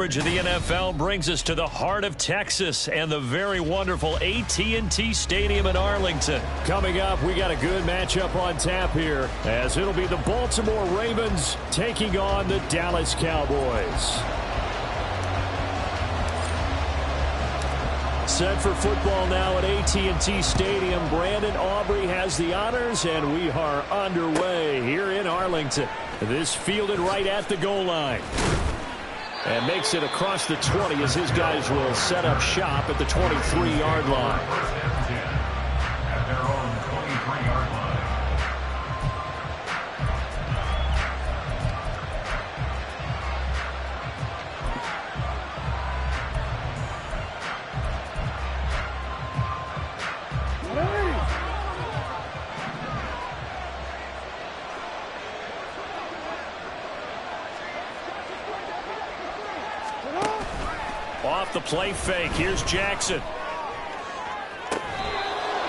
Of the NFL brings us to the heart of Texas and the very wonderful AT&T Stadium in Arlington. Coming up, we got a good matchup on tap here, as it'll be the Baltimore Ravens taking on the Dallas Cowboys. Set for football now at AT&T Stadium. Brandon Aubrey has the honors, and we are underway here in Arlington. This fielded right at the goal line. And makes it across the 20 as his guys will set up shop at the 23-yard line. At their own 23-yard line. Off the play fake, here's Jackson.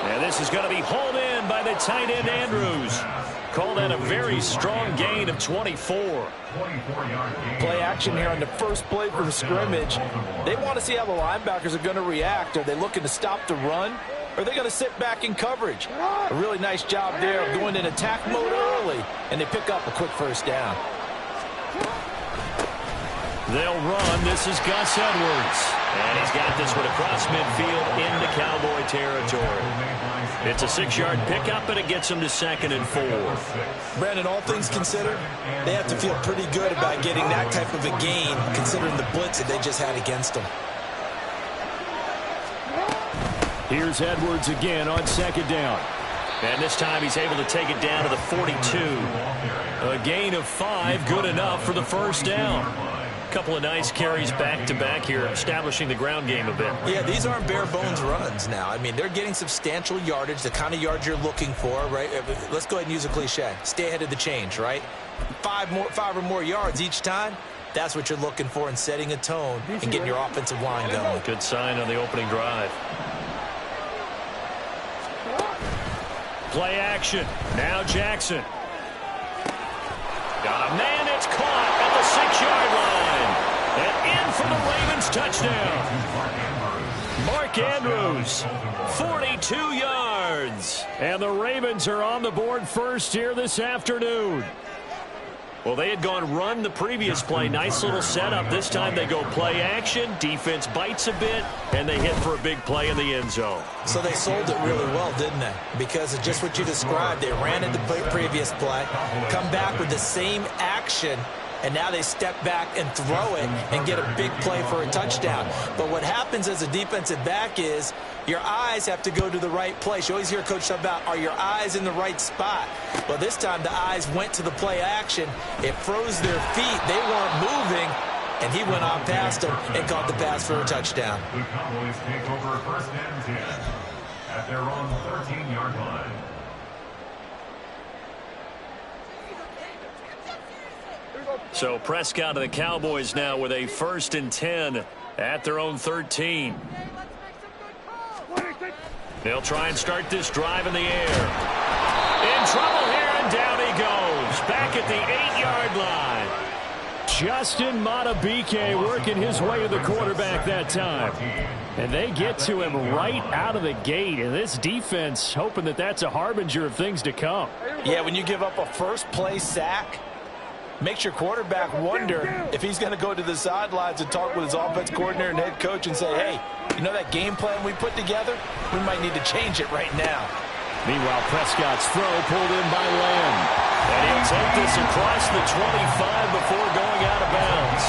And this is going to be hauled in by the tight end Andrews. Call that a very strong gain of 24. Play action here on the first play from scrimmage. They want to see how the linebackers are going to react. Are they looking to stop the run? Or are they going to sit back in coverage? A really nice job there of going in attack mode early, and they pick up a quick first down. They'll run. This is Gus Edwards. And he's got this one across midfield into Cowboy territory. It's a 6-yard pickup, and it gets him to 2nd and 4. Brandon, all things considered, they have to feel pretty good about getting that type of a gain, considering the blitz that they just had against them. Here's Edwards again on 2nd down. And this time he's able to take it down to the 42. A gain of 5, good enough for the first down. Couple of nice carries back-to-back here, establishing the ground game a bit. Yeah, these aren't bare-bones runs now. I mean, they're getting substantial yardage, the kind of yards you're looking for, right? Let's go ahead and use a cliche. Stay ahead of the change, right? 5 or more yards each time. That's what you're looking for in setting a tone and getting your offensive line going. Good sign on the opening drive. Play action. Now Jackson. Got a man. It's caught at the 6-yard line. And in for the Ravens touchdown. Mark Andrews, 42 yards. And the Ravens are on the board first here this afternoon. Well, they had gone run the previous play. Nice little setup. This time they go play action. Defense bites a bit, and they hit for a big play in the end zone. So they sold it really well, didn't they? Because of just what you described. They ran at the previous play, come back with the same action, and now they step back and throw it and get a big play for a touchdown. But what happens as a defensive back is your eyes have to go to the right place. You always hear Coach talk about, are your eyes in the right spot? Well, this time the eyes went to the play action. It froze their feet. They weren't moving, and he went on past them and caught the pass for a touchdown. The Cowboys take over 1st and 10 at their own 13-yard line. So Prescott and the Cowboys now with a 1st and 10 at their own 13. They'll try and start this drive in the air. In trouble here, and down he goes. Back at the 8-yard line. Justin Matabike working his way to the quarterback that time. And they get to him right out of the gate. And this defense hoping that that's a harbinger of things to come. Yeah, when you give up a first-play sack, makes your quarterback wonder if he's going to go to the sidelines and talk with his offense coordinator and head coach and say, hey, you know that game plan we put together? We might need to change it right now. Meanwhile, Prescott's throw pulled in by Lamb. And he'll take this across the 25 before going out of bounds.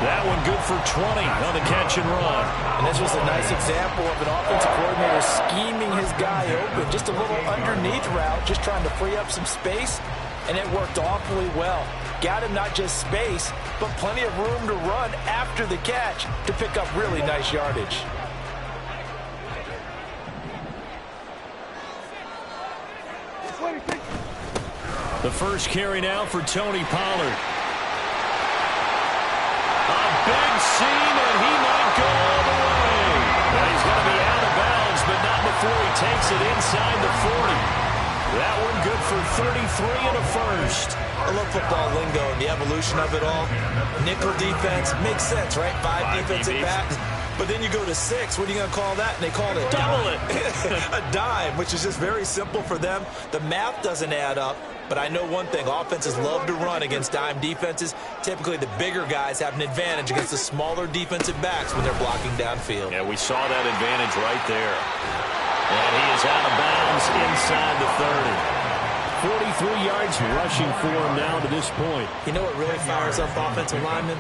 That one good for 20 on the catch and run. And this was a nice example of an offensive coordinator scheming his guy open. Just a little underneath route, just trying to free up some space. And it worked awfully well. Got him not just space, but plenty of room to run after the catch to pick up really nice yardage. The first carry now for Tony Pollard. A big seam, and he might go all the way. Well, he's going to be out of bounds, but not before he takes it inside the 40. That one good for 33 and a first. I love football lingo and the evolution of it all. Nickel defense makes sense, right? 5 defensive backs. But then you go to 6. What are you going to call that? And they call it a Double it. a dime, which is just very simple for them. The math doesn't add up. But I know one thing. Offenses love to run against dime defenses. Typically, the bigger guys have an advantage against the smaller defensive backs when they're blocking downfield. Yeah, we saw that advantage right there. And he is out of bounds inside the 30. 43 yards rushing for him now to this point. You know what really fires up offensive linemen?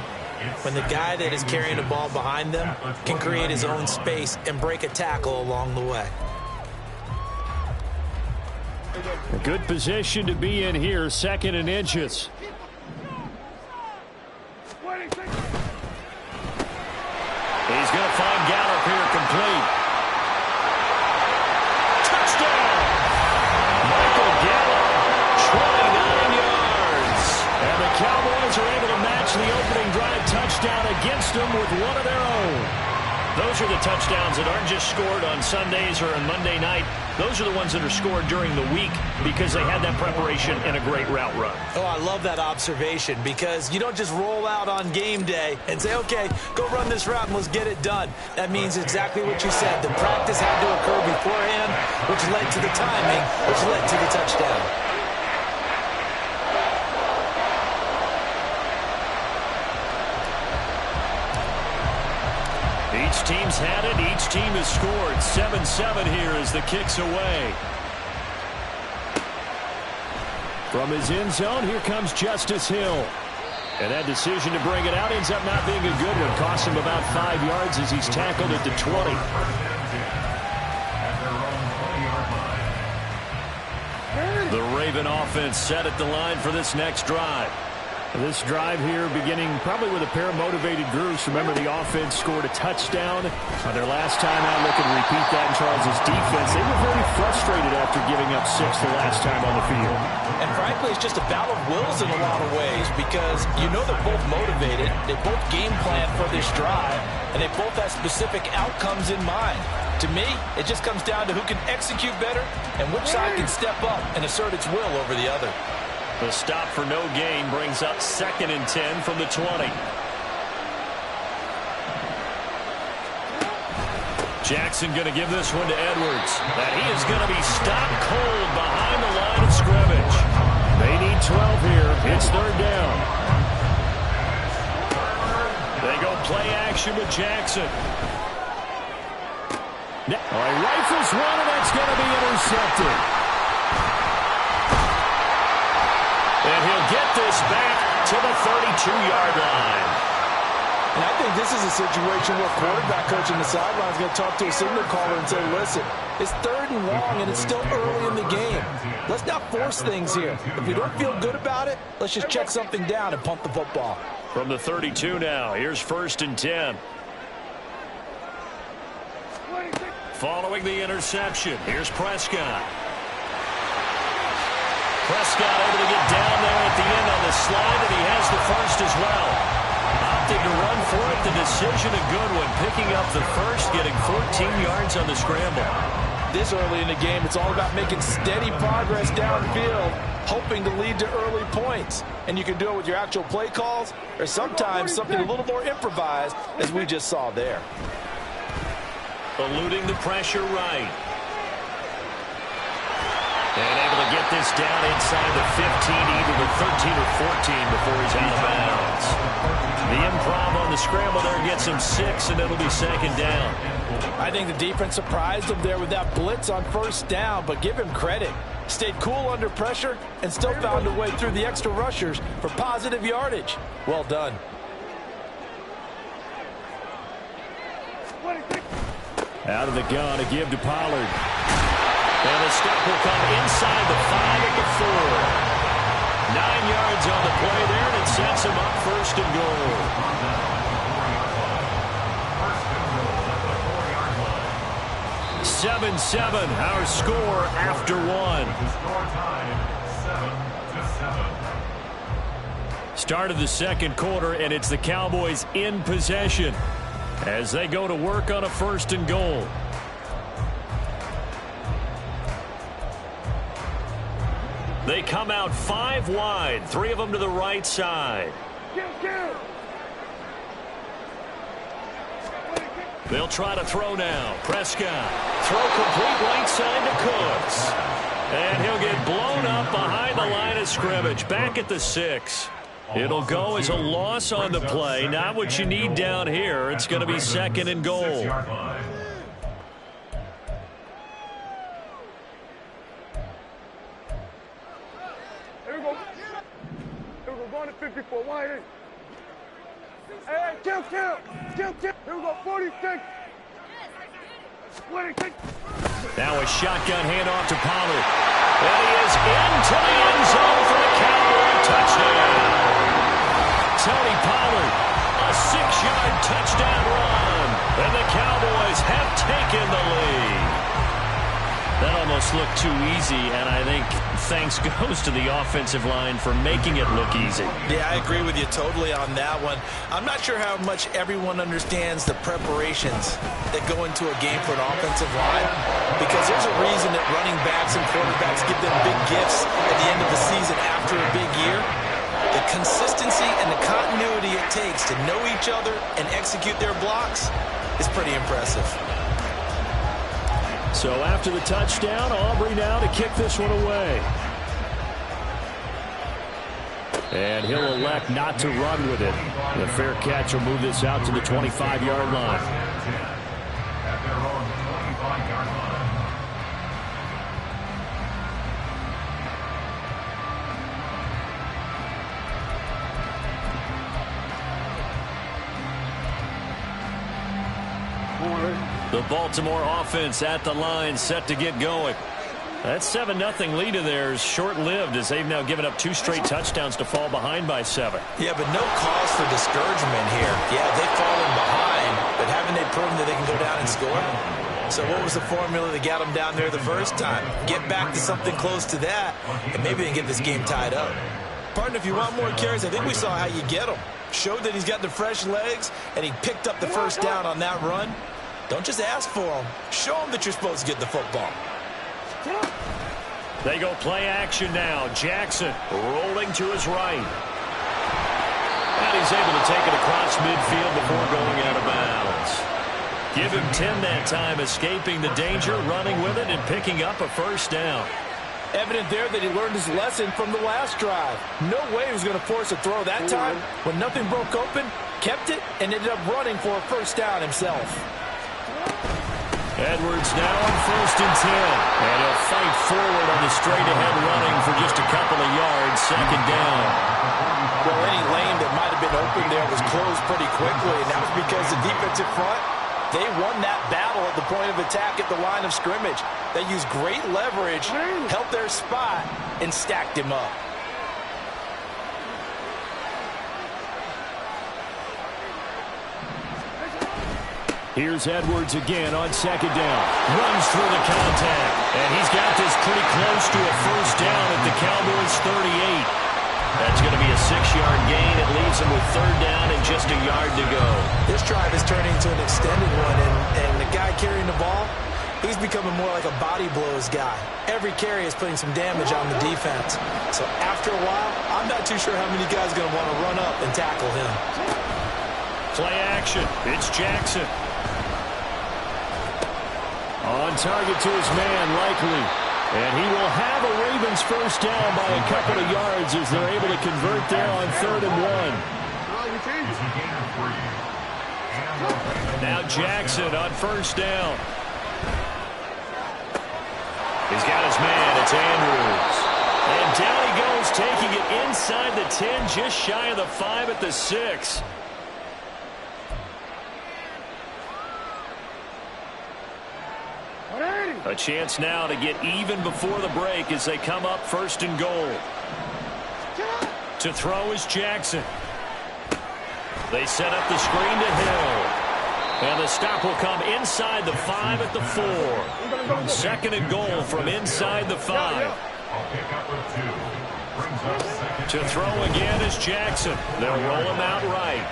When the guy that is carrying the ball behind them can create his own space and break a tackle along the way. A good position to be in here, 2nd and inches. He's going to find Gallup here complete. Touchdown! Michael Gallup, 29 yards. And the Cowboys are able to match the opening drive touchdown against them with one of their own. Those are the touchdowns that aren't just scored on Sundays or on Monday night. Those are the ones that are scored during the week because they had that preparation and a great route run. Oh, I love that observation because you don't just roll out on game day and say, okay, go run this route and let's get it done. That means exactly what you said. The practice had to occur beforehand, which led to the timing, which led to the touchdown. Each team's had it. Each team has scored. 7-7 here as the kick's away. From his end zone, here comes Justice Hill. And that decision to bring it out ends up not being a good one. Costs him about 5 yards as he's tackled at the 20. The Raven offense set at the line for this next drive. This drive here beginning probably with a pair of motivated groups. Remember, the offense scored a touchdown on their last time out. Looking to repeat that in Charles' defense. They were very frustrated after giving up 6 the last time on the field. And frankly, it's just a battle of wills in a lot of ways because you know they're both motivated. They both game plan for this drive, and they both have specific outcomes in mind. To me, it just comes down to who can execute better and which side can step up and assert its will over the other. The stop for no gain brings up 2nd and 10 from the 20. Jackson going to give this one to Edwards. That he is going to be stopped cold behind the line of scrimmage. They need 12 here. It's 3rd down. They go play action with Jackson. He rifles one, and that's going to be intercepted. And he'll get this back to the 32-yard line. And I think this is a situation where quarterback coach in the sideline is going to talk to a signal caller and say, listen, it's 3rd and long, and it's still early in the game. Let's not force things here. If we don't feel good about it, let's just check something down and pump the football. From the 32 now, here's 1st and 10. Following the interception, here's Prescott. Prescott able to get down there at the end on the slide, and he has the first as well. Opted to run for it. The decision a good one. Picking up the first, getting 14 yards on the scramble. This early in the game, it's all about making steady progress downfield, hoping to lead to early points. And you can do it with your actual play calls, or sometimes something a little more improvised, as we just saw there. Eluding the pressure right. And able to get this down inside the 15, either the 13 or 14 before he's out of bounds. The improv on the scramble there gets him 6, and it'll be 2nd down. I think the defense surprised him there with that blitz on 1st down, but give him credit. Stayed cool under pressure and still found a way through the extra rushers for positive yardage. Well done. Out of the gun, a give to Pollard. And the stop will come inside the 5 at the 4. 9 yards on the play there, and it sets him up 1st and goal. 7-7, our score after 1. Start of the 2nd quarter, and it's the Cowboys in possession as they go to work on a 1st and goal. They come out 5 wide, 3 of them to the right side. They'll try to throw now. Prescott. Throw complete right side to Cooks. And he'll get blown up behind the line of scrimmage. Back at the 6. It'll go as a loss on the play. Not what you need down here. It's going to be 2nd and goal. Here we go. Going to 54. Wide. Hey, kill. Here we go, 46. Now a shotgun handoff to Pollard. And he is into the end zone for the Cowboy touchdown. Tony Pollard, a 6-yard touchdown run. And the Cowboys have taken the lead. That almost looked too easy, and I think thanks goes to the offensive line for making it look easy. Yeah, I agree with you totally on that one. I'm not sure how much everyone understands the preparations that go into a game for an offensive line, because there's a reason that running backs and quarterbacks give them big gifts at the end of the season after a big year. The consistency and the continuity it takes to know each other and execute their blocks is pretty impressive. So after the touchdown, Aubrey now to kick this one away. And he'll elect not to run with it. The fair catch will move this out to the 25-yard line. at their own 25-yard line. The Baltimore offense at the line, set to get going. That 7-0 lead of theirs short-lived as they've now given up 2 straight touchdowns to fall behind by 7. Yeah, but no cause for discouragement here. Yeah, they've fallen behind, but haven't they proven that they can go down and score? So what was the formula that got them down there the first time? Get back to something close to that, and maybe they can get this game tied up. Partner, if you want more carries, I think we saw how you get them. Showed that he's got the fresh legs, and he picked up the first down on that run. Don't just ask for them. Show them that you're supposed to get the football. They go play action now. Jackson rolling to his right. And he's able to take it across midfield before going out of bounds. Give him 10 that time, escaping the danger, running with it, and picking up a first down. Evident there that he learned his lesson from the last drive. No way he was going to force a throw that time. When nothing broke open, kept it, and ended up running for a first down himself. Edwards now on 1st and 10. And he'll fight forward on the straight-ahead running for just a couple of yards. 2nd down. Well, any lane that might have been open there was closed pretty quickly, and that was because the defensive front, they won that battle at the point of attack at the line of scrimmage. They used great leverage, held their spot, and stacked him up. Here's Edwards again on 2nd down. Runs through the contact. And he's got this pretty close to a first down at the Cowboys' 38. That's going to be a 6-yard gain. It leaves him with 3rd down and just a yard to go. This drive is turning into an extended one, and the guy carrying the ball, he's becoming more like a body blows guy. Every carry is putting some damage on the defense. So after a while, I'm not too sure how many guys are going to want to run up and tackle him. Play action. It's Jackson. On target to his man, likely. And he will have a Ravens first down by a couple of yards as they're able to convert there on 3rd and 1. Now Jackson on 1st down. He's got his man. It's Andrews. And down he goes, taking it inside the 10, just shy of the 5 at the 6. A chance now to get even before the break as they come up 1st and goal. To throw is Jackson. They set up the screen to Hill. And the stop will come inside the 5 at the 4. 2nd and goal from inside the 5. To throw again is Jackson. They'll roll him out right.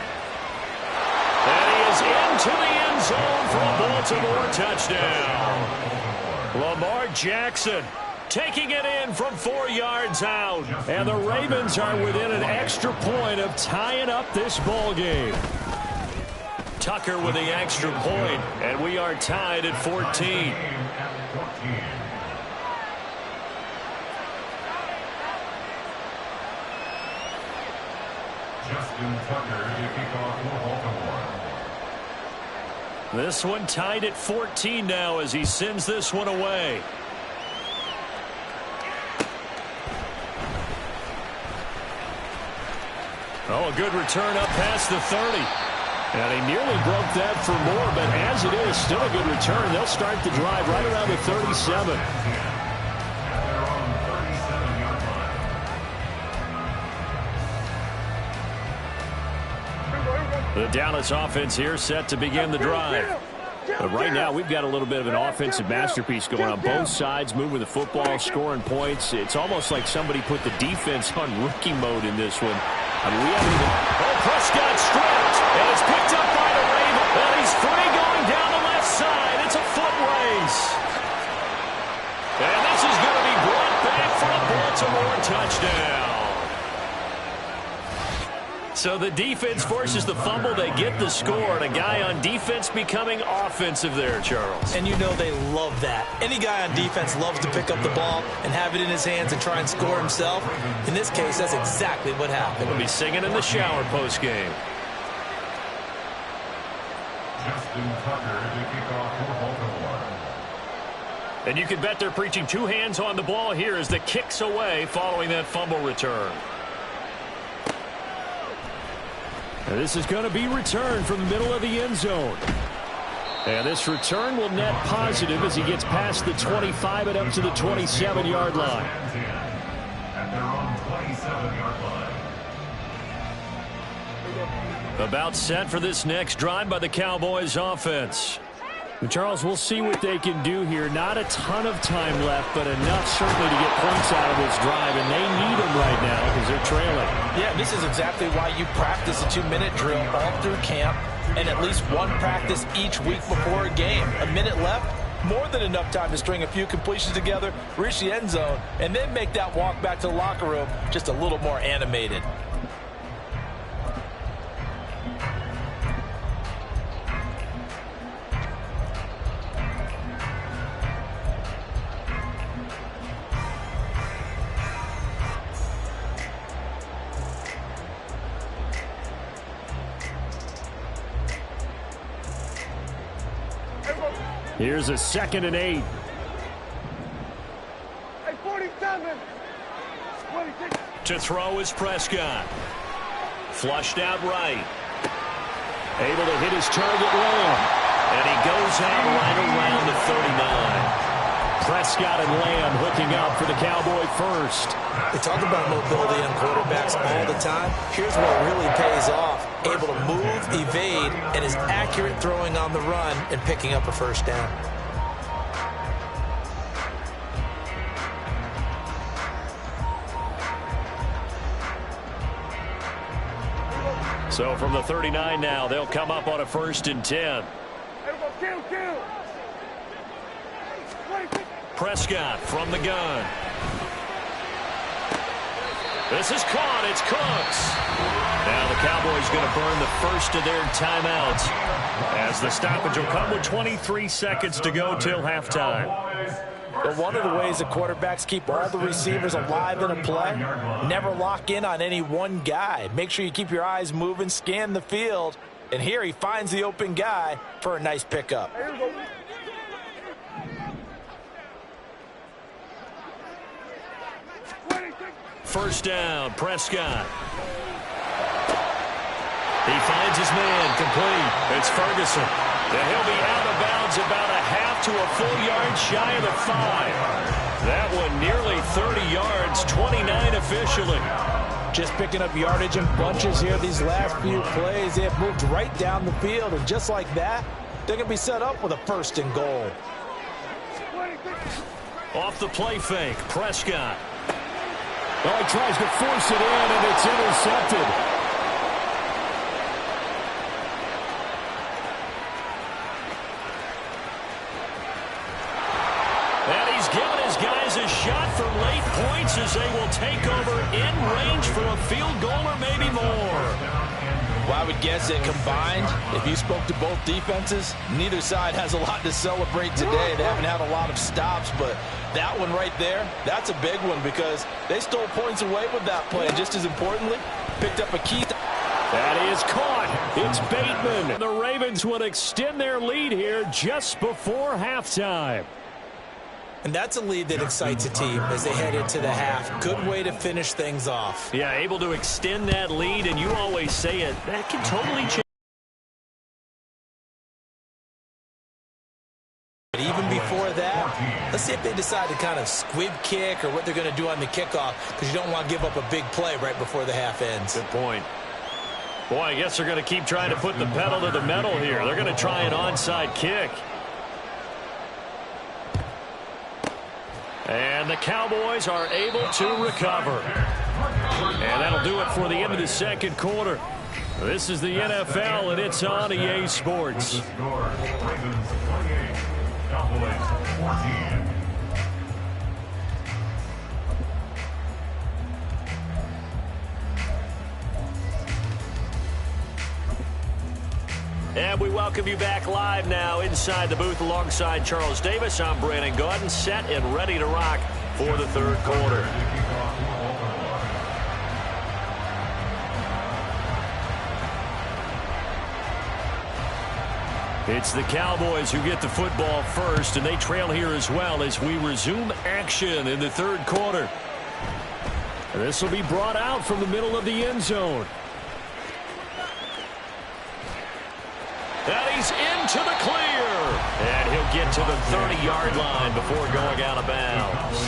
And he is into the end zone for a Baltimore touchdown. Lamar Jackson taking it in from 4 yards out. And the Ravens are within an extra point of tying up this ball game. Tucker with the extra point, and we are tied at 14. Justin Tucker to kick off for Baltimore. This one tied at 14 now as he sends this one away. Oh, a good return up past the 30. And he nearly broke that for more, but as it is, still a good return. They'll start the drive right around the 37. The Dallas offense here set to begin the drive. But right now, we've got a little bit of an offensive masterpiece going on both sides, moving the football, scoring points. It's almost like somebody put the defense on rookie mode in this one. I mean, we haven't even... Oh, Prescott stripped, and it's picked up by the Ravens. And he's free going down the left side. It's a foot race. And this is going to be brought back for a Baltimore touchdown. So the defense forces the fumble. They get the score, and a guy on defense becoming offensive there, Charles. And you know they love that. Any guy on defense loves to pick up the ball and have it in his hands and try and score himself. In this case, that's exactly what happened. We'll be singing in the shower post-game. Justin Tucker to kick off for Baltimore. And you can bet they're preaching two hands on the ball here as the kick's away following that fumble return. And this is going to be returned from the middle of the end zone. And this return will net positive as he gets past the 25 and up to the 27-yard line. At their own 27-yard line. About set for this next drive by the Cowboys offense. And Charles, we'll see what they can do here. Not a ton of time left, but enough certainly to get points out of this drive, and they need them right now because they're trailing. Yeah, this is exactly why you practice a 2-minute drill all through camp and at least one practice each week before a game. A minute left, more than enough time to string a few completions together, reach the end zone, and then make that walk back to the locker room just a little more animated. Here's a 2nd and 8. Hey, 47. 26. To throw is Prescott. Flushed out right. Able to hit his target Lamb. And he goes out right around the 39. Prescott and Lamb hooking up for the Cowboy first. We talk about mobility on quarterbacks all the time. Here's what really pays off. Able to move, evade, and is accurate throwing on the run and picking up a first down. So from the 39 now, they'll come up on a 1st and 10. Kill. Prescott from the gun. This is caught. It's Cooks. Now the Cowboys going to burn the first of their timeouts as the stoppage will come with 23 seconds to go till halftime. But one of the ways the quarterbacks keep all the receivers alive in a play, never lock in on any one guy. Make sure you keep your eyes moving, scan the field, and here he finds the open guy for a nice pickup. First down, Prescott. He finds his man, complete. It's Ferguson. And he'll be out of bounds about a half to a full yard shy of the 5. That one nearly 30 yards, 29 officially. Just picking up yardage in bunches here these last few plays. They have moved right down the field, and just like that, they're going to be set up with a 1st and goal. Off the play fake, Prescott. Oh, he tries to force it in, and it's intercepted. And he's given his guys misses a shot from late points as they will take over in range for a field goal or maybe more. Well, I would guess that combined, if you spoke to both defenses, neither side has a lot to celebrate today. They haven't had a lot of stops, but that one right there, that's a big one because they stole points away with that play. And just as importantly, picked up a key. That is caught. It's Bateman. The Ravens would extend their lead here just before halftime. And that's a lead that excites a team as they head into the half. Good way to finish things off. Yeah, able to extend that lead, and you always say it, that can totally change. But even before that, let's see if they decide to kind of squib kick or what they're going to do on the kickoff, because you don't want to give up a big play right before the half ends. Good point. Boy, I guess they're going to keep trying to put the pedal to the metal here. They're going to try an onside kick. And the Cowboys are able to recover. And that'll do it for the end of the second quarter. This is the NFL, and it's on EA Sports. Ravens 28, Cowboys 14. And we welcome you back live now inside the booth alongside Charles Davis. I'm Brandon Gaudin, set and ready to rock for the third quarter. It's the Cowboys who get the football first, and they trail here as well as we resume action in the third quarter. This will be brought out from the middle of the end zone. And he's into the clear. And he'll get to the 30-yard line before going out of bounds.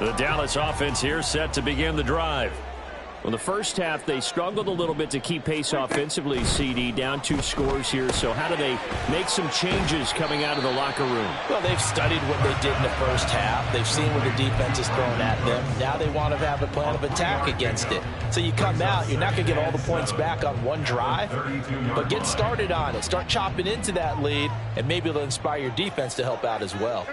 The Dallas offense here set to begin the drive. Well, the first half, they struggled a little bit to keep pace offensively, CD, down 2 scores here. So how do they make some changes coming out of the locker room? Well, they've studied what they did in the first half. They've seen what the defense is throwing at them. Now they want to have a plan of attack against it. So you come out, you're not going to get all the points back on one drive, but get started on it. Start chopping into that lead, and maybe it'll inspire your defense to help out as well.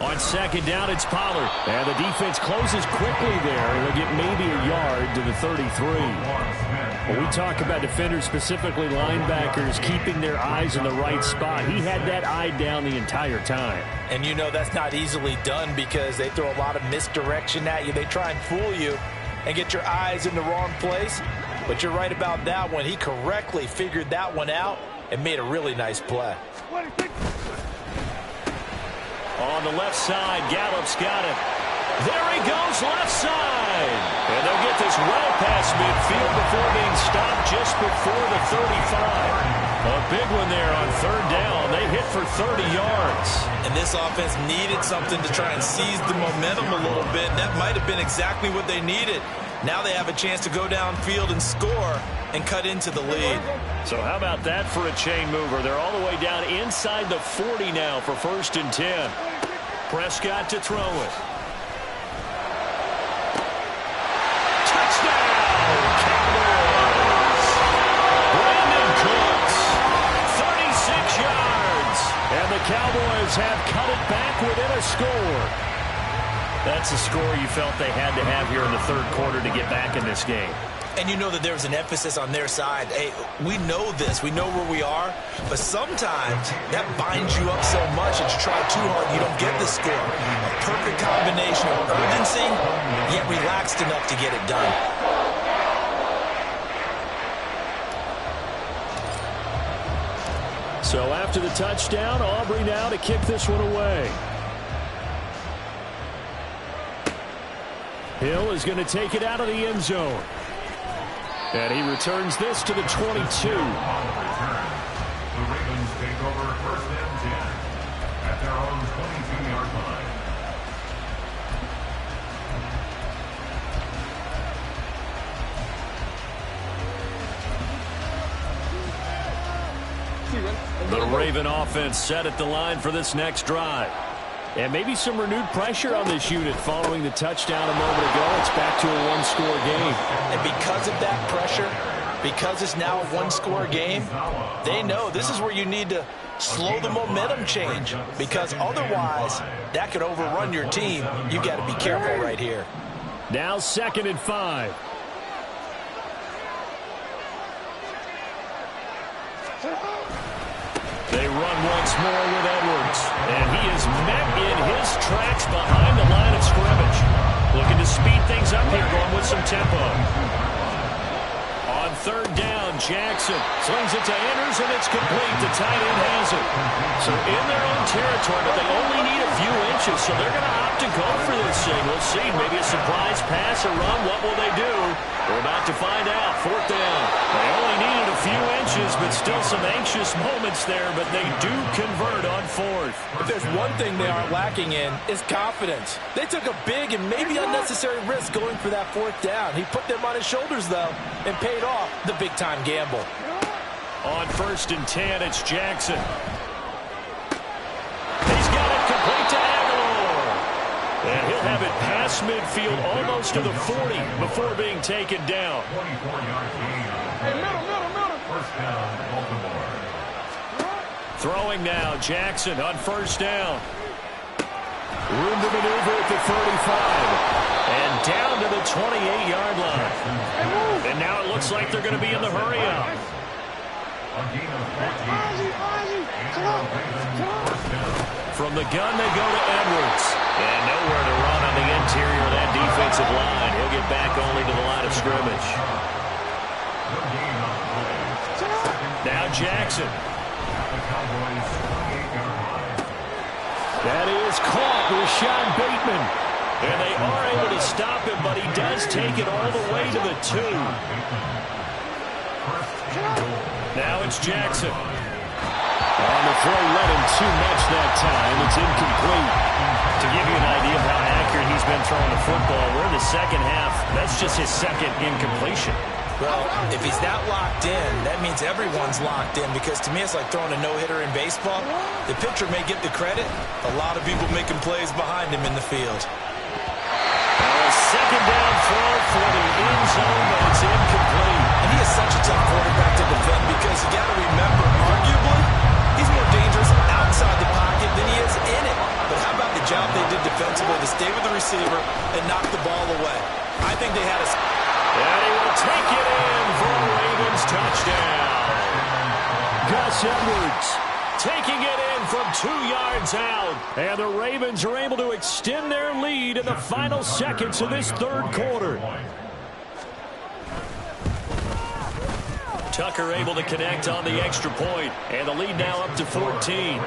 On second down, it's Pollard. And the defense closes quickly there, and they'll get maybe a yard to the 33. When we talk about defenders, specifically linebackers, keeping their eyes in the right spot, he had that eye down the entire time. And you know that's not easily done because they throw a lot of misdirection at you. They try and fool you and get your eyes in the wrong place. But you're right about that one. He correctly figured that one out and made a really nice play. On the left side, Gallup's got it. There he goes, left side. And they'll get this well past midfield before being stopped just before the 35. A big one there on third down. They hit for 30 yards. And this offense needed something to try and seize the momentum a little bit. That might have been exactly what they needed. Now they have a chance to go downfield and score and cut into the lead. So how about that for a chain mover? They're all the way down inside the 40 now for 1st and 10. Prescott to throw it. Touchdown, Cowboys! Brandon Cooks, 36 yards. And the Cowboys have cut it back within a score. That's a score you felt they had to have here in the third quarter to get back in this game. And you know that there's an emphasis on their side. Hey, we know this. We know where we are. But sometimes that binds you up so much that you try too hard and you don't get the score. A perfect combination of urgency, yet relaxed enough to get it done. So after the touchdown, Aubrey now to kick this one away. Hill is going to take it out of the end zone. And he returns this to the 22. The Ravens take over 1st and 10 at their own 22-yard line. The Raven offense set at the line for this next drive. And maybe some renewed pressure on this unit following the touchdown a moment ago. It's back to a one-score game. And because of that pressure, Because it's now a one-score game, they know this is where you need to slow the momentum change, because otherwise that could overrun your team. You got to be careful right here. Now 2nd and 5. They run once more with Edwards, and he is met in his tracks behind the line of scrimmage. Looking to speed things up here, going with some tempo. On 3rd down, Jackson slings it to Anders, and it's complete. The tight end has it. So in their own territory, but they only need a few inches, so they're going to opt to go for this thing. We'll see. Maybe a surprise pass or run. What will they do? We're about to find out. 4th down. They only needed a few inches, but still some anxious moments there, but they do convert on 4th. If there's one thing they aren't lacking in, it's confidence. They took a big and maybe unnecessary risk going for that 4th down. He put them on his shoulders, though, and paid off the big-time gamble. On 1st and 10, it's Jackson. He's got it complete to Aguilar. And he'll have it past midfield almost to the 40 before being taken down. 24-yard gain. First down, Baltimore. Throwing now, Jackson on 1st down. Room to maneuver at the 35. And down to the 28-yard line. And now it looks like they're going to be in the hurry-up. A gain of 14. From the gun, they go to Edwards. And nowhere to run on the interior of that defensive line. He'll get back only to the line of scrimmage. Now Jackson. That is caught with Sean Bateman. And they are able to stop him, but he does take it all the way to the 2. Now it's Jackson. On the throw, led him too much that time. It's incomplete. To give you an idea of how accurate he's been throwing the football, we're in the 2nd half. That's just his 2nd incompletion. Well, if he's that locked in, that means everyone's locked in, because to me it's like throwing a no-hitter in baseball. The pitcher may get the credit. A lot of people making plays behind him in the field. A 2nd down throw for the end zone, but it's incomplete. And he is such a tough quarterback to defend, because you got to remember, arguably, he's more dangerous outside the pocket than he is in it. But how about the job they did defensively to stay with the receiver and knock the ball away? I think they had a... And he will take it in for a Ravens touchdown. Gus Edwards taking it in from 2 yards out. And the Ravens are able to extend their lead in the final seconds of this 3rd quarter. Tucker able to connect on the extra point. And the lead now up to 14.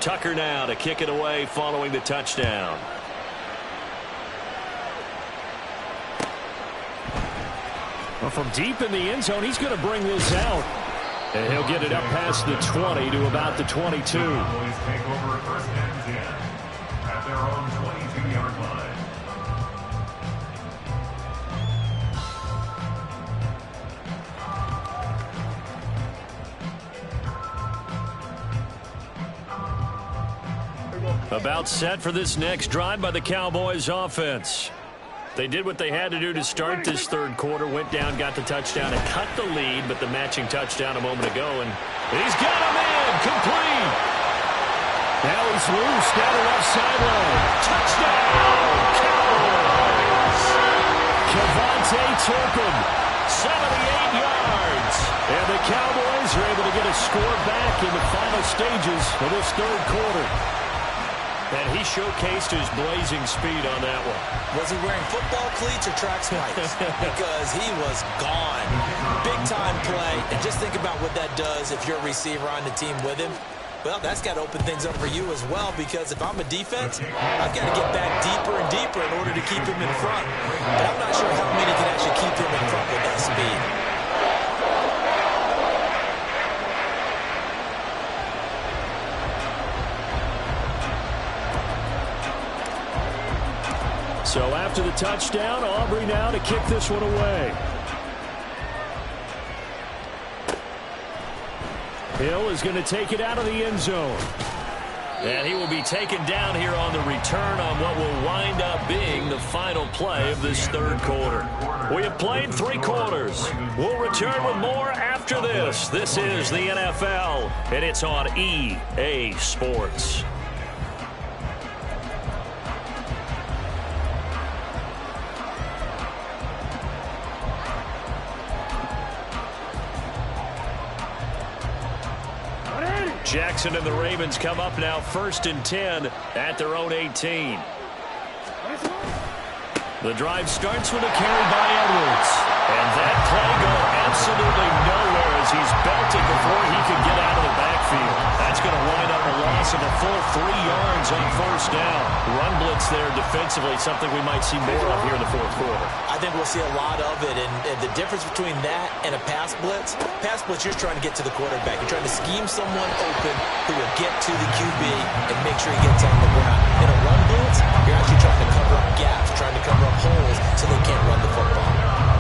Tucker now to kick it away following the touchdown. Well, from deep in the end zone, he's going to bring this out. And he'll get it up past the 20 to about the 22. Take over 1st and 10 at their own 22-yard line. About set for this next drive by the Cowboys offense. They did what they had to do to start this 3rd quarter, went down, got the touchdown, and cut the lead, but the matching touchdown a moment ago, and he's got him in, complete. Now he's loose down the left sideline. Touchdown, Cowboys. Kevontae Turpin, 78 yards. And the Cowboys are able to get a score back in the final stages of this 3rd quarter. And he showcased his blazing speed on that one. Was he wearing football cleats or track spikes? Because he was gone. Big-time play. And just think about what that does if you're a receiver on the team with him. Well, that's got to open things up for you as well, because if I'm a defense, I've got to get back deeper and deeper in order to keep him in front. But I'm not sure how many can actually keep him in front with that speed. So after the touchdown, Aubrey now to kick this one away. Hill is going to take it out of the end zone. And he will be taken down here on the return on what will wind up being the final play of this third quarter. We have played 3 quarters. We'll return with more after this. This is the NFL, and it's on EA Sports. Jackson and the Ravens come up now 1st and 10 at their own 18. The drive starts with a carry by Edwards. And that play going absolutely nowhere as he's belted before he can get out of the backfield. That's going to wind up a loss of a full 3 yards on 1st down. Run blitz there defensively, something we might see more of here in the 4th quarter. I think we'll see a lot of it, and the difference between that and a pass blitz, you're trying to get to the quarterback. You're trying to scheme someone open who will get to the QB and make sure he gets on the ground. In a run blitz, you're actually trying to cover up gaps, trying to cover up holes so they can't run the football.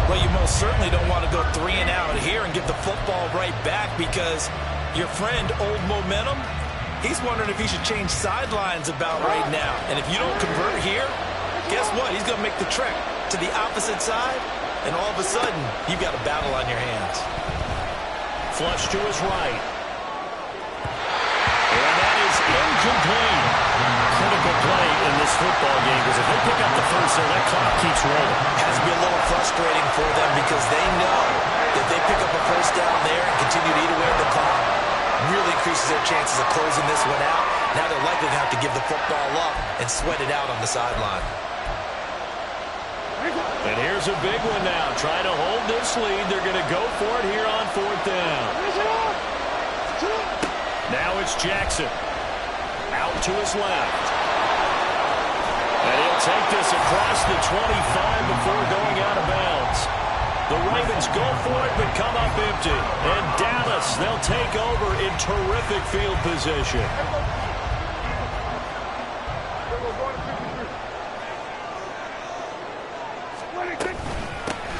Well, you most certainly don't want to go 3 and out here and give the football right back because your friend, Old Momentum, he's wondering if he should change sidelines about right now. And if you don't convert here, guess what? He's going to make the trek to the opposite side, and all of a sudden, you've got a battle on your hands. Flush to his right. And that is incomplete. Critical play in this football game because if they pick up the first, that clock keeps rolling. Has to be a little frustrating for them because they know that they pick up a first down there and continue to eat away at the clock, really increases their chances of closing this one out. Now they're likely to have to give the football up and sweat it out on the sideline. And here's a big one now. Trying to hold this lead. They're going to go for it here on 4th down. Now it's Jackson. Out to his left. And he'll take this across the 25 before going out of bounds. The Ravens go for it but come up empty. And Dallas, they'll take over in terrific field position.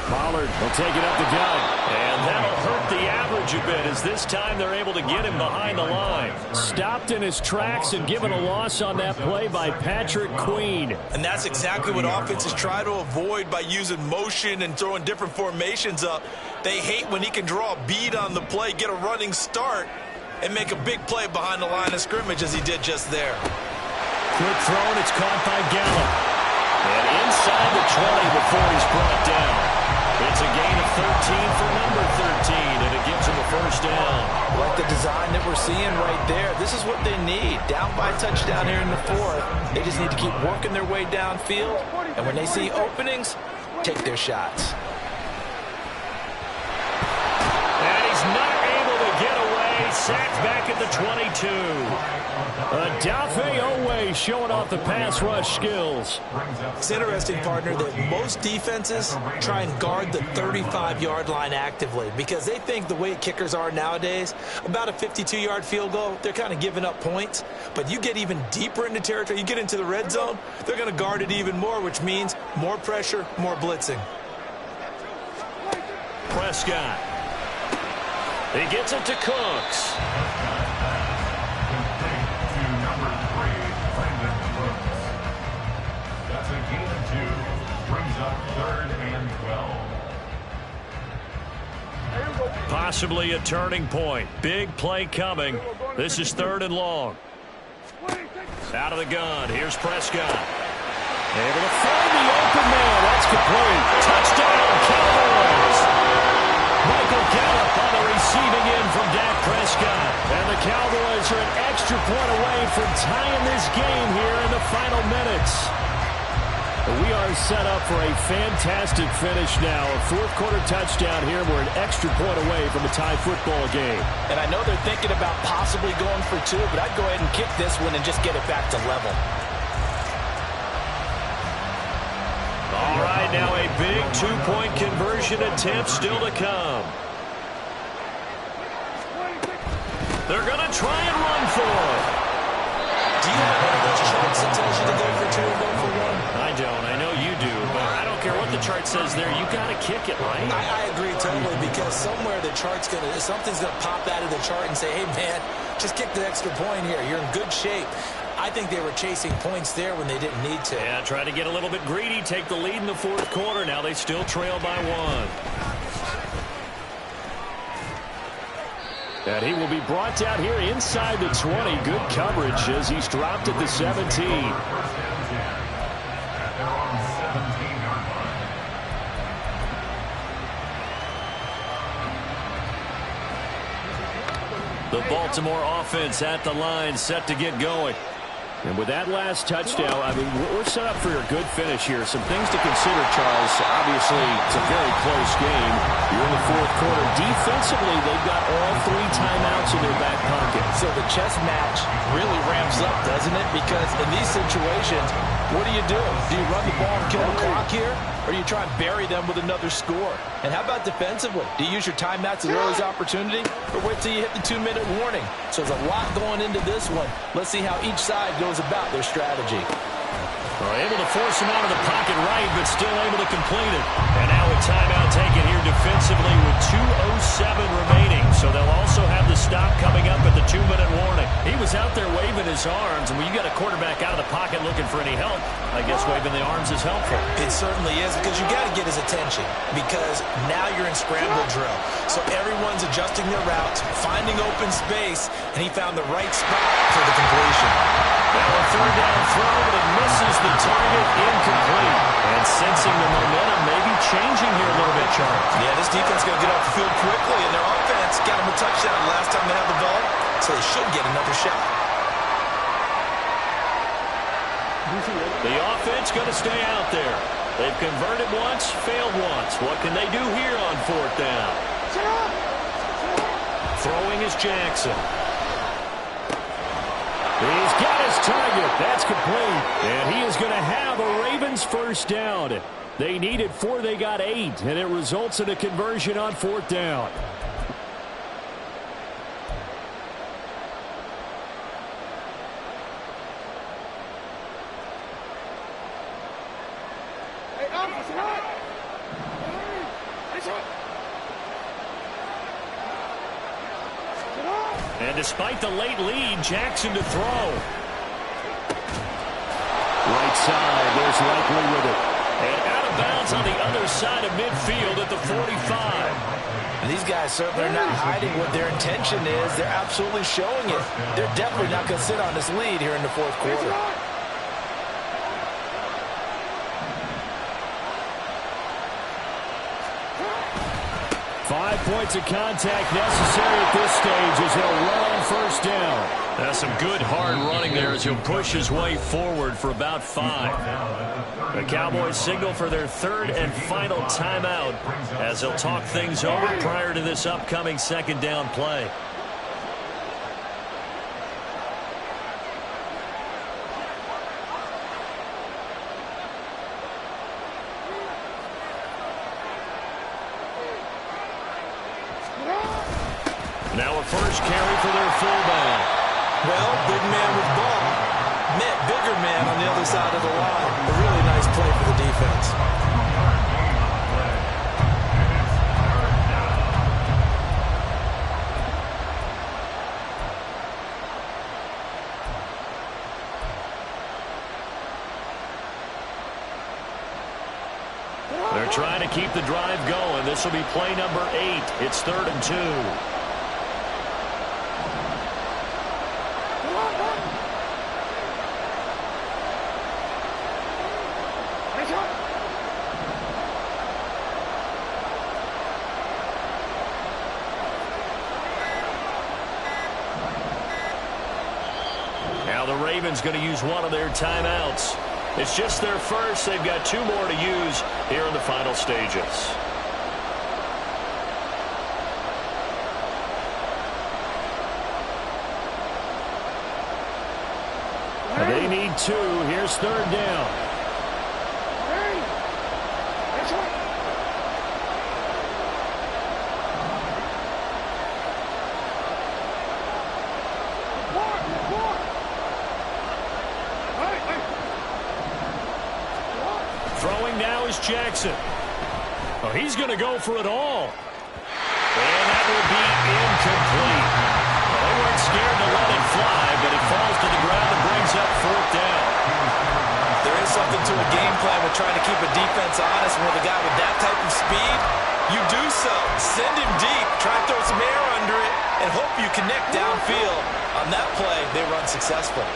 Pollard will take it up the gut. And that'll hurt the average a bit as this time they're able to get him behind the line. Stopped in his tracks and given a loss on that play by Patrick Queen. And that's exactly what offenses try to avoid by using motion and throwing different formations up. They hate when he can draw a bead on the play, get a running start, and make a big play behind the line of scrimmage as he did just there. Quick throw, and it's caught by Gallup. And inside the 20 before he's brought down. It's a gain of 13 for number 13, and it gives him a first down. Like the design that we're seeing right there, this is what they need. Down by a touchdown here in the 4th. They just need to keep working their way downfield, and when they see openings, take their shots. And he's not able to get away. Sacked back at the 22. Odafe Oweh showing off the pass rush skills. It's interesting, partner, that most defenses try and guard the 35-yard line actively because they think the way kickers are nowadays, about a 52-yard field goal, they're kind of giving up points. But you get even deeper into territory, you get into the red zone, they're going to guard it even more, which means more pressure, more blitzing. Prescott. He gets it to Cooks. That's a gain of 2. Brings up 3rd and 12. Possibly a turning point. Big play coming. This is 3rd and long. Out of the gun. Here's Prescott. Able to find the open man. That's complete. Touchdown, Cowboys. Michael Gallup on the receiving end from Dak Prescott. And the Cowboys are an extra point away from tying this game here in the final minutes. We are set up for a fantastic finish now. A 4th quarter touchdown here. We're an extra point away from a tie football game. And I know they're thinking about possibly going for 2, but I'd go ahead and kick this one and just get it back to level. All right, now a big 2-point conversion attempt still to come. They're going to try and run for it. Do you have one of those charts that tells you to go for 2 and go for 1? I don't. I know you do, but I don't care what the the chart says there, you got to kick it, right? I agree totally, because somewhere something's gonna pop out of the chart and say, hey, man, just kick the extra point here. You're in good shape. I think they were chasing points there when they didn't need to. Yeah, try to get a little bit greedy, take the lead in the fourth quarter. Now they still trail by 1. And he will be brought down here inside the 20. Good coverage as he's dropped at the 17. The Baltimore offense at the line, set to get going. And with that last touchdown, I mean, we're set up for a good finish here. Some things to consider, Charles. Obviously, it's a very close game. You're in the fourth quarter. Defensively, they've got all 3 timeouts in their back pocket. So the chess match really ramps up, doesn't it? Because in these situations, what do? Do you run the ball and kill the clock here? Or do you try and bury them with another score? And how about defensively? Do you use your timeouts as early as opportunity? Or wait till you hit the 2-minute warning? So there's a lot going into this one. Let's see how each side goes about their strategy. Able to force him out of the pocket right, but still able to complete it. And now a timeout taken here defensively with 2:07 remaining. So they'll also have the stop coming up at the 2-minute warning. He was out there waving his arms, and when you got a quarterback out of the pocket looking for any help, I guess waving the arms is helpful. It certainly is, because you got to get his attention, because now you're in scramble drill. So everyone's adjusting their routes, finding open space, and he found the right spot for the completion. Now a third down throw, but it misses the target, incomplete. And sensing the momentum maybe changing here a little bit, Charles. Yeah, this defense is going to get off the field quickly, and their offense got them a touchdown last time they had the ball, so they should get another shot. The offense going to stay out there. They've converted once, failed once. What can they do here on fourth down? Throwing is Jackson. He's got his target. That's complete. And he is going to have a Ravens first down. They needed 4, they got 8, and it results in a conversion on fourth down. And despite the late lead, Jackson to throw. Right side, there's Likely with it. And out of bounds on the other side of midfield at the 45. And these guys certainly are not hiding what their intention is. They're absolutely showing it. They're definitely not going to sit on this lead here in the fourth quarter. 5 points of contact necessary at this stage as he'll run on first down. That's some good hard running there as he'll push his way forward for about 5. The Cowboys signal for their third and final timeout as they'll talk things over prior to this upcoming second down play. Now a first carry for their fullback. Well, big man with ball met bigger man on the other side of the line. A really nice play for the defense. They're trying to keep the drive going. This will be play number 8. It's 3rd and 2. Now the Ravens going to use one of their timeouts. It's just their first. They've got 2 more to use here in the final stages. They need 2. Here's 3rd down. goes Jackson. Oh, he's going to go for it all. And that will be incomplete. Well, they weren't scared to let it fly, but it falls to the ground and brings up 4th down. There is something to a game plan with trying to keep a defense honest. When with a guy with that type of speed, you do so. Send him deep, try to throw some air under it, and hope you connect downfield. On that play, they run successful.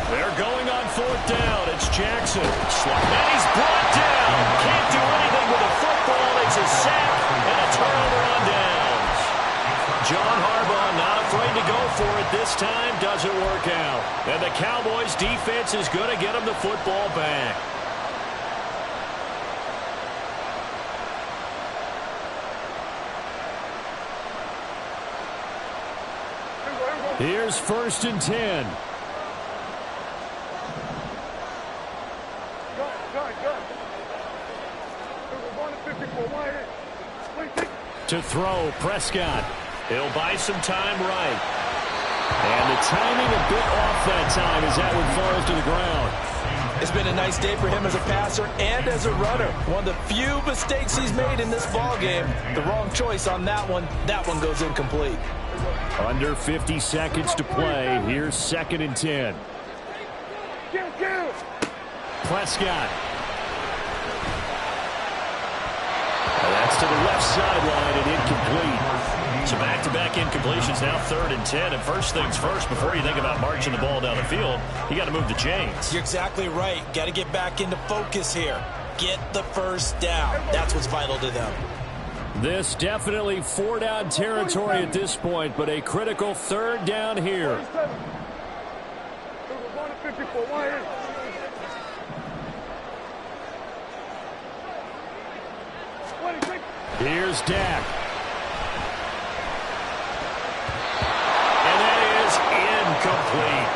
They're going on 4th down. It's Jackson. And he's brought down. Can't do anything with a football. It's a sack and a turnover on downs. John Harbaugh not afraid to go for it this time. Doesn't work out. And the Cowboys defense is going to get him the football back. Here's 1st and 10. To throw, Prescott. He'll buy some time right. And the timing a bit off that time as that one falls to the ground. It's been a nice day for him as a passer and as a runner. One of the few mistakes he's made in this ball game. The wrong choice on that one. That one goes incomplete. Under 50 seconds to play. Here's 2nd and 10. Prescott. That's to the left sideline and incomplete. So back-to-back incompletions, now 3rd and 10. And first things first, before you think about marching the ball down the field, you got to move the chains. You're exactly right. Got to get back into focus here. Get the first down. That's what's vital to them. This definitely 4-down territory at this point, but a critical 3rd down here. Here's Dak. And that is incomplete.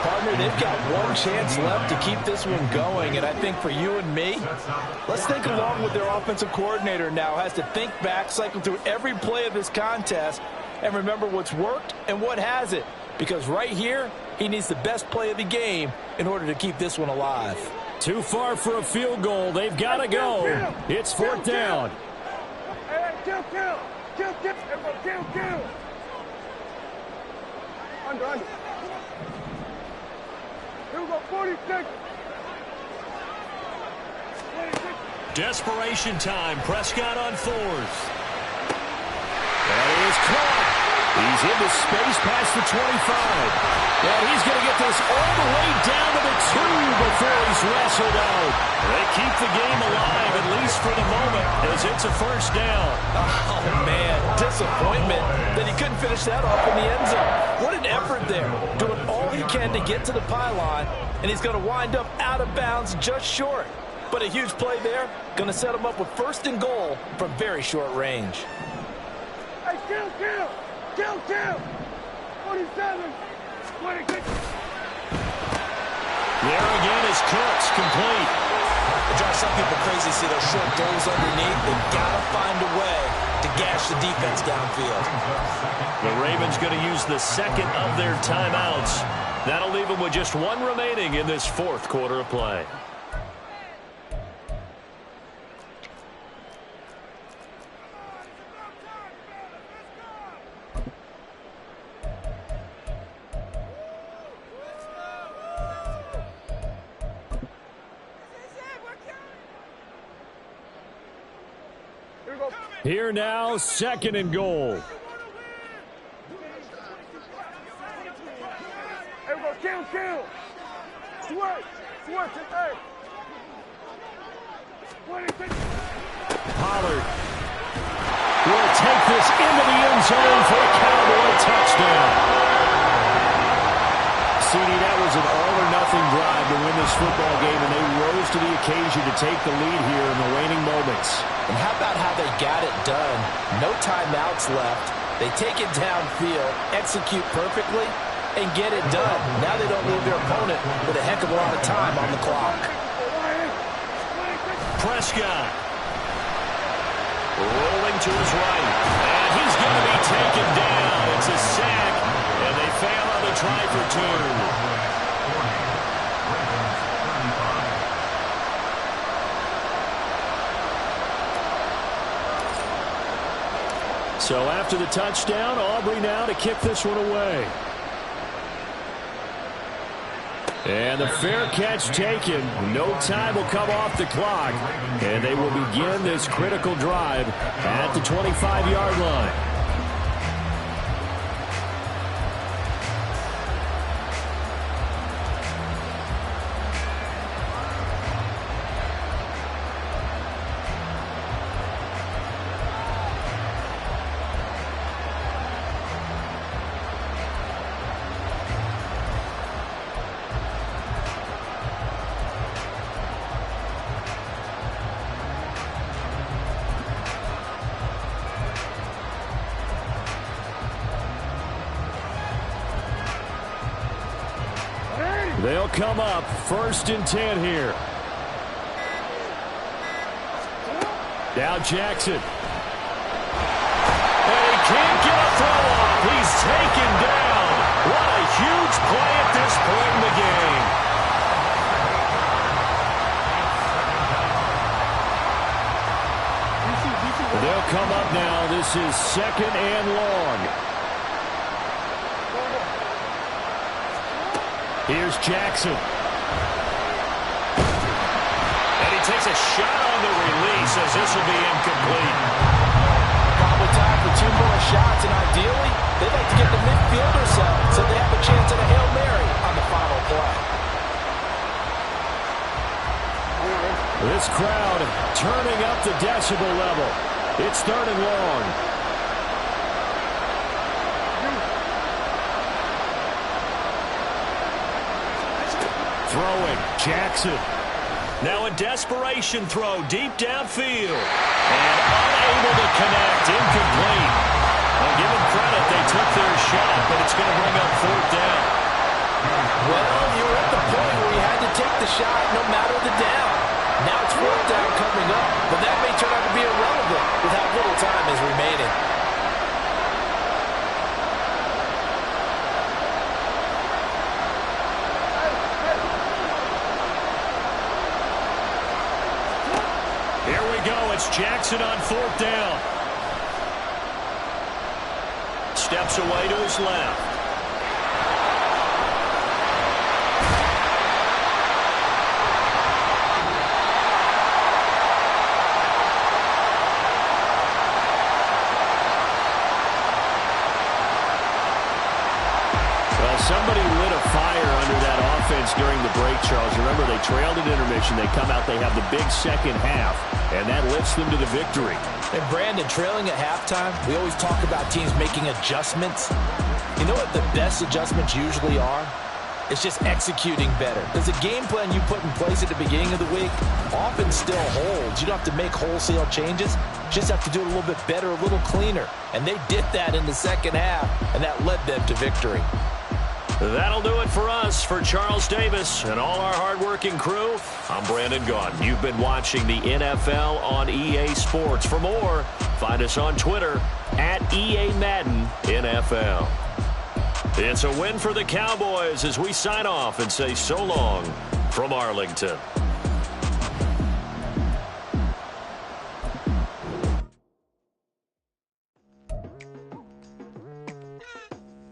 Partner, they've got one chance left to keep this one going, and I think for you and me, let's think along with their offensive coordinator now. Has to think back, cycle through every play of this contest, and remember what's worked and what hasn't. Because right here, he needs the best play of the game in order to keep this one alive. Too far for a field goal. They've got to go. It's 4th down. Kill. Under. Here we go, 46. Desperation time. Prescott on 4th. That is caught. He's into space past the 25. And he's going to get this all the way down to the 2 before he's wrestled out. They keep the game alive, at least for the moment, as it's a 1st down. Oh, man, disappointment that he couldn't finish that off in the end zone. What an effort there, doing all he can to get to the pylon, and he's going to wind up out of bounds just short. But a huge play there, going to set him up with 1st and goal from very short range. Hey, kill. 47. 26. There again is Cooks, complete. It drives some people crazy to see those short goals underneath. They've got to find a way to gash the defense downfield. The Ravens going to use the 2nd of their timeouts. That'll leave them with just 1 remaining in this 4th quarter of play. Here now, 2nd and goal. Hey, we go, kill. Switch, hey. 26. Pollard will take this into the end zone for a Cowboy touchdown. CD, that was an all-or-nothing drive to win this football game, and they rose to the occasion to take the lead here in the waning moments. And how about how they got it done? No timeouts left. They take it downfield, execute perfectly, and get it done. Now they don't leave their opponent with a heck of a lot of time on the clock. Prescott rolling to his right, and he's going to be taken down. to try for two. So after the touchdown, Aubrey now to kick this one away. And the fair catch taken. No time will come off the clock. And they will begin this critical drive at the 25-yard line. They'll come up 1st and 10 here. Now Jackson. And he can't get a throw off. He's taken down. What a huge play at this point in the game. They'll come up now. This is 2nd and long. Here's Jackson. And he takes a shot on the release as this will be incomplete. Probably time for 2 more shots, and ideally, they'd like to get the midfield or so they have a chance at a Hail Mary on the final play. This crowd turning up the decibel level. It's 3rd and long. Throwing, Jackson. Now a desperation throw deep downfield. And unable to connect, incomplete. Well, give them credit, they took their shot, but it's going to bring up 4th down. Well, you were at the point where you had to take the shot no matter the down. Now it's 4th down coming up, but that may turn out to be irrelevant with how little time is remaining. It's Jackson on 4th down. Steps away to his left. Well, somebody lit a fire under that offense during the break, Charles. Remember, they trailed at intermission. They come out, they have the big second half, and that lifts them to the victory. And Brandon, trailing at halftime, we always talk about teams making adjustments. You know what the best adjustments usually are? It's just executing better. Because the game plan you put in place at the beginning of the week often still holds. You don't have to make wholesale changes. Just have to do it a little bit better, a little cleaner. And they did that in the second half, and that led them to victory. That'll do it for us. For Charles Davis and all our hardworking crew, I'm Brandon Gaudin. You've been watching the NFL on EA Sports. For more, find us on Twitter at EA Madden NFL. It's a win for the Cowboys as we sign off and say so long from Arlington.